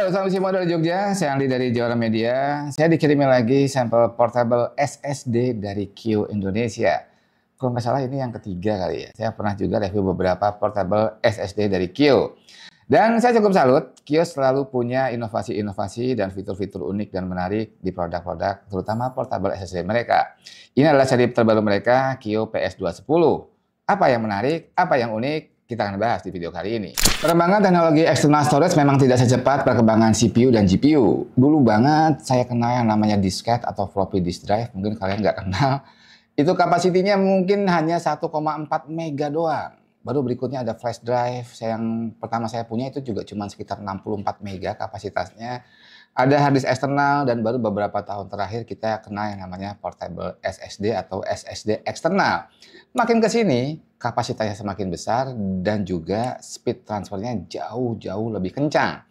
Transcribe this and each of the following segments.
Halo, selamat siang dari Jogja. Saya Andi dari Jawara Media. Saya dikirimin lagi sampel portable SSD dari Kio Indonesia. Kalau nggak salah ini yang ketiga kali ya. Saya pernah juga review beberapa portable SSD dari Kio. Dan saya cukup salut, Kio selalu punya inovasi-inovasi dan fitur-fitur unik dan menarik di produk-produk, terutama portable SSD mereka. Ini adalah seri terbaru mereka, Kio PS210. Apa yang menarik, apa yang unik, kita akan bahas di video kali ini. Perkembangan teknologi external storage memang tidak secepat perkembangan CPU dan GPU. Dulu banget saya kenal yang namanya disket atau floppy disk drive, mungkin kalian nggak kenal. Itu kapasitinya mungkin hanya 1,4 mega doang. Baru berikutnya ada flash drive, yang pertama saya punya itu juga cuma sekitar 64 mega kapasitasnya. Ada hard disk eksternal dan baru beberapa tahun terakhir kita kenal yang namanya portable SSD atau SSD eksternal. Makin ke sini kapasitasnya semakin besar dan juga speed transfernya jauh-jauh lebih kencang.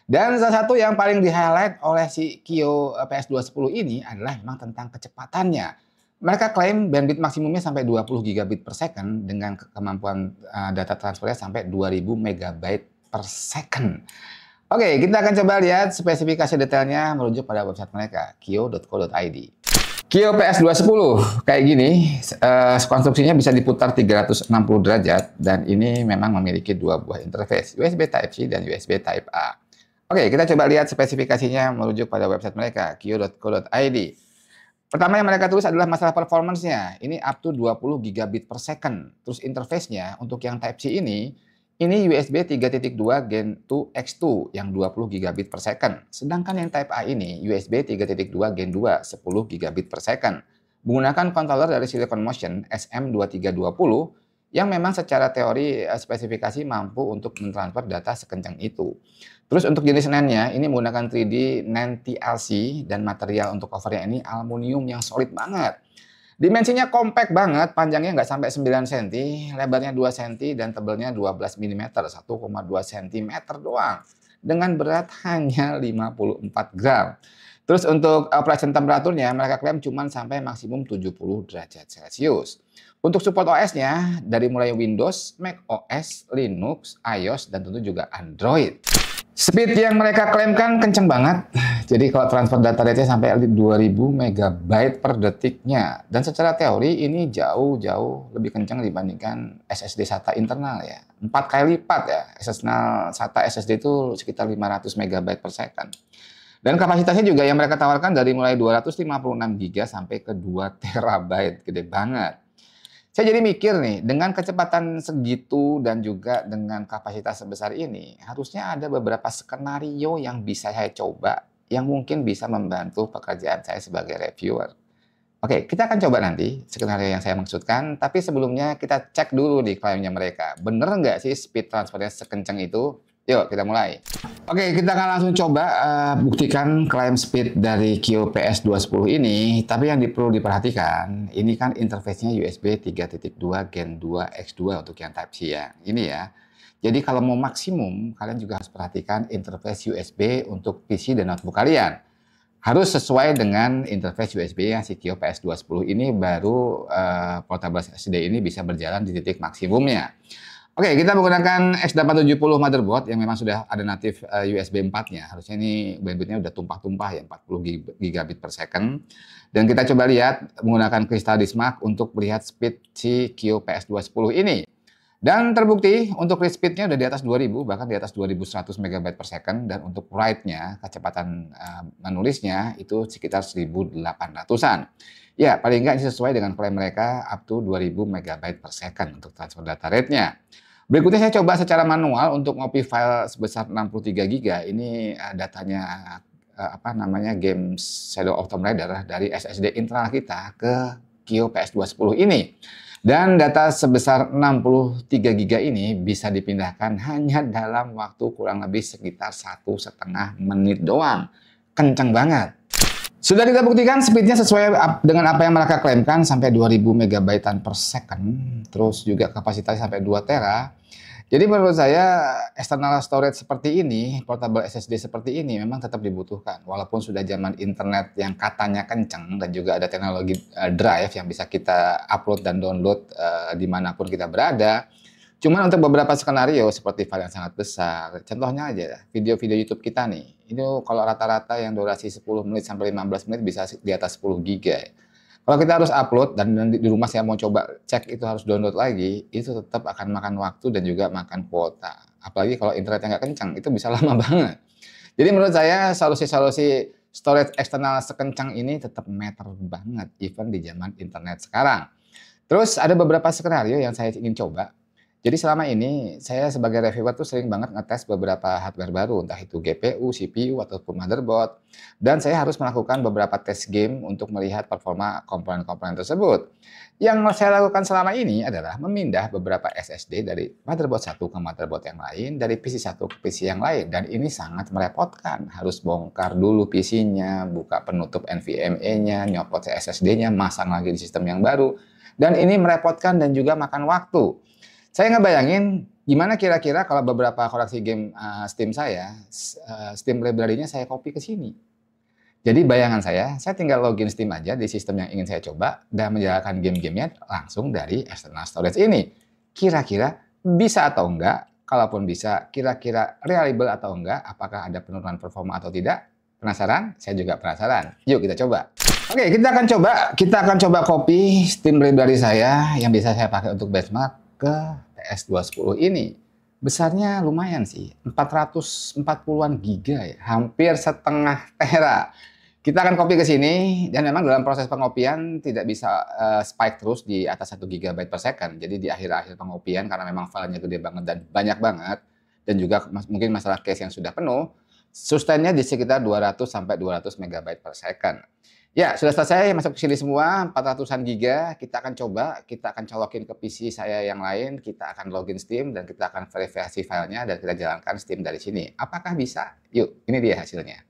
Dan salah satu yang paling di-highlight oleh si Kio PS210 ini adalah memang tentang kecepatannya. Mereka klaim bandwidth maksimumnya sampai 20 gigabit per second dengan kemampuan data transfernya sampai 2000 megabyte per second. Oke, kita akan coba lihat spesifikasi detailnya merujuk pada website mereka, kio.co.id. Kio PS210 kayak gini, konstruksinya bisa diputar 360 derajat dan ini memang memiliki dua buah interface, USB Type-C dan USB Type-A. Oke, kita coba lihat spesifikasinya merujuk pada website mereka, kio.co.id. Pertama yang mereka tulis adalah masalah performance-nya. Ini up to 20 gigabit per second. Terus interface-nya untuk yang Type-C ini USB 3.2 Gen 2 X2 yang 20 gigabit per second. Sedangkan yang Type A ini USB 3.2 Gen 2 10 gigabit per second. Menggunakan controller dari Silicon Motion SM2320 yang memang secara teori spesifikasi mampu untuk mentransfer data sekencang itu. Terus untuk jenis NAND-nya ini menggunakan 3D NAND TLC dan material untuk covernya ini aluminium yang solid banget. Dimensinya compact banget, panjangnya nggak sampai 9 cm, lebarnya 2 cm, dan tebalnya 12 mm, 1,2 cm doang. Dengan berat hanya 54 gram. Terus untuk operation temperaturnya, mereka klaim cuma sampai maksimum 70 derajat Celcius. Untuk support OS-nya, dari mulai Windows, Mac OS, Linux, iOS, dan tentu juga Android. Speed yang mereka klaimkan kenceng banget. Jadi kalau transfer data rate-nya sampai 2000 megabyte per detiknya. Dan secara teori ini jauh-jauh lebih kencang dibandingkan SSD SATA internal ya. 4 kali lipat ya. SATA SSD itu sekitar 500 megabyte per second. Dan kapasitasnya juga yang mereka tawarkan dari mulai 256 GB sampai ke 2 terabyte. Gede banget. Saya jadi mikir nih, dengan kecepatan segitu dan juga dengan kapasitas sebesar ini, harusnya ada beberapa skenario yang bisa saya coba yang mungkin bisa membantu pekerjaan saya sebagai reviewer. Oke, kita akan coba nanti skenario yang saya maksudkan, tapi sebelumnya kita cek dulu di klaimnya mereka. Bener nggak sih speed transfernya sekencang itu? Yuk, kita mulai. Oke, kita akan langsung coba buktikan klaim speed dari Kio PS210 ini. Tapi yang perlu diperhatikan, ini kan interface-nya USB 3.2 Gen 2 X2 untuk yang Type-C ya. Ini ya. Jadi kalau mau maksimum, kalian juga harus perhatikan interface USB untuk PC dan notebook kalian. Harus sesuai dengan interface USB yang si Kio PS210 ini, baru portable SSD ini bisa berjalan di titik maksimumnya. Oke, kita menggunakan X870 motherboard yang memang sudah ada natif USB 4-nya. Harusnya ini bandwidth-nya udah tumpah-tumpah ya, 40 gigabit per second. Dan kita coba lihat menggunakan Crystal Disk Mark untuk melihat speed si Kio PS210 ini. Dan terbukti untuk read speed-nya udah di atas 2000, bahkan di atas 2100 megabyte per second. Dan untuk write-nya, kecepatan menulisnya itu sekitar 1800-an. Ya, paling nggak ini sesuai dengan klaim mereka up to 2000 megabyte per second untuk transfer data rate-nya. Berikutnya saya coba secara manual untuk ngopi file sebesar 63 GB. Ini datanya game Shadow of Tomb Raider dari SSD internal kita ke Kio PS210 ini. Dan data sebesar 63 GB ini bisa dipindahkan hanya dalam waktu kurang lebih sekitar 1,5 menit doang. Kenceng banget. Sudah kita buktikan speednya sesuai dengan apa yang mereka klaimkan sampai 2000 megabytean per second. Terus juga kapasitasnya sampai 2 tera. Jadi menurut saya external storage seperti ini, portable SSD seperti ini memang tetap dibutuhkan. Walaupun sudah zaman internet yang katanya kencang dan juga ada teknologi drive yang bisa kita upload dan download dimanapun kita berada. Cuman untuk beberapa skenario seperti file yang sangat besar, contohnya aja video-video YouTube kita nih, itu kalau rata-rata yang durasi 10 menit sampai 15 menit bisa di atas 10 giga ya. Kalau kita harus upload dan di rumah saya mau coba cek itu harus download lagi, itu tetap akan makan waktu dan juga makan kuota. Apalagi kalau internetnya nggak kencang, itu bisa lama banget. Jadi menurut saya solusi-solusi storage eksternal sekencang ini tetap matter banget, even di zaman internet sekarang. Terus ada beberapa skenario yang saya ingin coba. Jadi selama ini saya sebagai reviewer tuh sering banget ngetes beberapa hardware baru, entah itu GPU, CPU, ataupun motherboard. Dan saya harus melakukan beberapa tes game untuk melihat performa komponen-komponen tersebut. Yang saya lakukan selama ini adalah memindah beberapa SSD dari motherboard satu ke motherboard yang lain, dari PC satu ke PC yang lain. Dan ini sangat merepotkan. Harus bongkar dulu PC-nya, buka penutup NVMe-nya, nyopot SSD-nya, masang lagi di sistem yang baru. Dan ini merepotkan dan juga makan waktu. Saya ngebayangin gimana kira-kira kalau beberapa koleksi game Steam saya, Steam library-nya saya copy ke sini. Jadi bayangan saya tinggal login Steam aja di sistem yang ingin saya coba dan menjalankan game-gamenya langsung dari external storage ini. Kira-kira bisa atau enggak? Kalaupun bisa, kira-kira reliable atau enggak? Apakah ada penurunan performa atau tidak? Penasaran? Saya juga penasaran. Yuk kita coba. Oke, kita akan coba copy Steam library saya yang bisa saya pakai untuk benchmark ke PS210 ini. Besarnya lumayan sih, 440-an giga ya, hampir setengah tera. Kita akan copy ke sini dan memang dalam proses pengopian tidak bisa spike terus di atas 1 GB per second. Jadi di akhir-akhir pengopian karena memang filenya gede banget dan banyak banget dan juga mungkin masalah cache yang sudah penuh, sustainnya di sekitar 200 sampai 200 MB per second. Ya, sudah selesai masuk ke sini semua, 400-an giga. Kita akan coba, kita akan colokin ke PC saya yang lain, kita akan login Steam, dan kita akan verifikasi filenya, dan kita jalankan Steam dari sini. Apakah bisa? Yuk, ini dia hasilnya.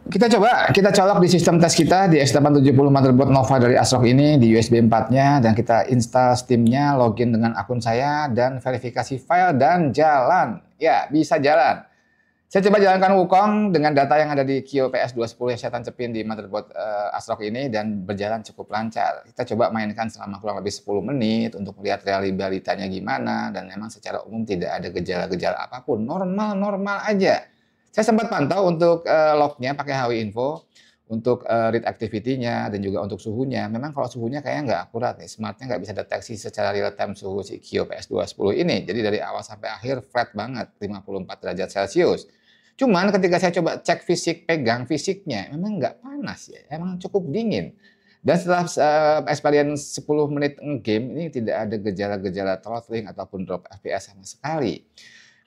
Kita coba, kita colok di sistem tes kita, di X870 motherboard Nova dari ASRock ini, di USB 4-nya, dan kita install Steam-nya, login dengan akun saya, dan verifikasi file, dan jalan. Ya, bisa jalan. Saya coba jalankan Wukong dengan data yang ada di Kio PS210 yang saya tancapin di motherboard ASRock ini dan berjalan cukup lancar. Kita coba mainkan selama kurang lebih 10 menit untuk melihat reliabilitasnya gimana dan memang secara umum tidak ada gejala-gejala apapun. Normal-normal aja. Saya sempat pantau untuk lognya pakai HW Info, untuk read activity-nya dan juga untuk suhunya. Memang kalau suhunya kayaknya nggak akurat nih. Smartnya nggak bisa deteksi secara real time suhu si Kio PS210 ini. Jadi dari awal sampai akhir flat banget, 54 derajat Celcius. Cuman ketika saya coba cek fisik, pegang fisiknya, memang nggak panas ya, emang cukup dingin. Dan setelah experience 10 menit game, ini tidak ada gejala-gejala throttling ataupun drop FPS sama sekali.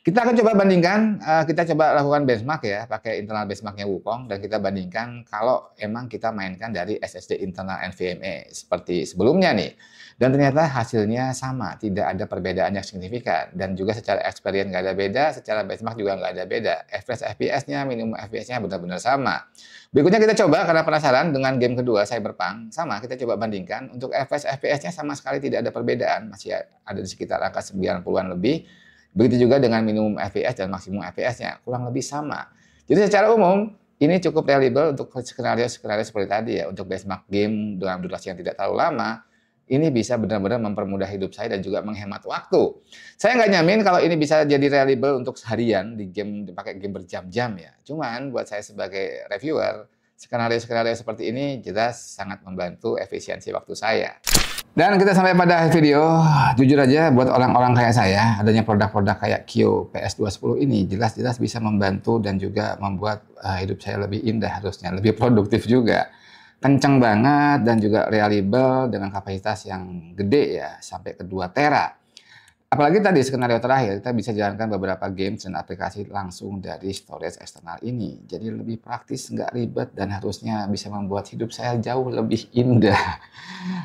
Kita akan coba bandingkan, kita coba lakukan benchmark ya, pakai internal benchmarknya Wukong, dan kita bandingkan kalau emang kita mainkan dari SSD internal NVMe seperti sebelumnya nih. Dan ternyata hasilnya sama, tidak ada perbedaan yang signifikan. Dan juga secara experience nggak ada beda, secara benchmark juga nggak ada beda. FPS-nya, minimum FPS-nya benar-benar sama. Berikutnya kita coba, karena penasaran dengan game kedua, Cyberpunk. Sama, kita coba bandingkan. Untuk FPS-nya sama sekali tidak ada perbedaan. Masih ada di sekitar angka 90-an lebih. Begitu juga dengan minimum FPS dan maksimum FPS-nya. Kurang lebih sama. Jadi secara umum, ini cukup reliable untuk skenario-skenario seperti tadi ya. Untuk benchmark game dalam durasi yang tidak terlalu lama. Ini bisa benar-benar mempermudah hidup saya dan juga menghemat waktu. Saya nggak nyamin kalau ini bisa jadi reliable untuk seharian di game, dipakai game berjam-jam ya. Cuman buat saya sebagai reviewer, skenario-skenario seperti ini jelas sangat membantu efisiensi waktu saya. Dan kita sampai pada video, jujur aja buat orang-orang kayak saya, adanya produk-produk kayak Kio PS210 ini jelas-jelas bisa membantu dan juga membuat hidup saya lebih indah harusnya, lebih produktif juga. Kenceng banget dan juga reliable dengan kapasitas yang gede ya, sampai ke 2 tera. Apalagi tadi skenario terakhir, kita bisa jalankan beberapa games dan aplikasi langsung dari storage eksternal ini. Jadi lebih praktis, nggak ribet, dan harusnya bisa membuat hidup saya jauh lebih indah.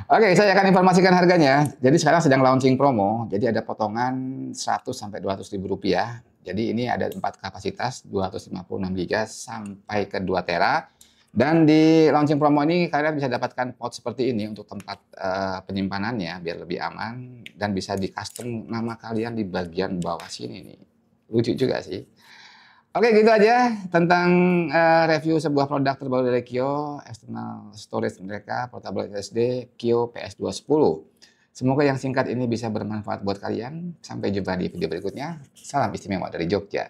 Oke, saya akan informasikan harganya. Jadi sekarang sedang launching promo, jadi ada potongan 100 sampai 200 ribu rupiah. Jadi ini ada 4 kapasitas, 256 GB sampai ke 2 tera. Dan di launching promo ini kalian bisa dapatkan pot seperti ini untuk tempat penyimpanannya biar lebih aman dan bisa di custom nama kalian di bagian bawah sini nih. Lucu juga sih. Oke, gitu aja tentang review sebuah produk terbaru dari Kio, external storage mereka, portable SSD Kio PS210. Semoga yang singkat ini bisa bermanfaat buat kalian. Sampai jumpa di video berikutnya. Salam istimewa dari Jogja.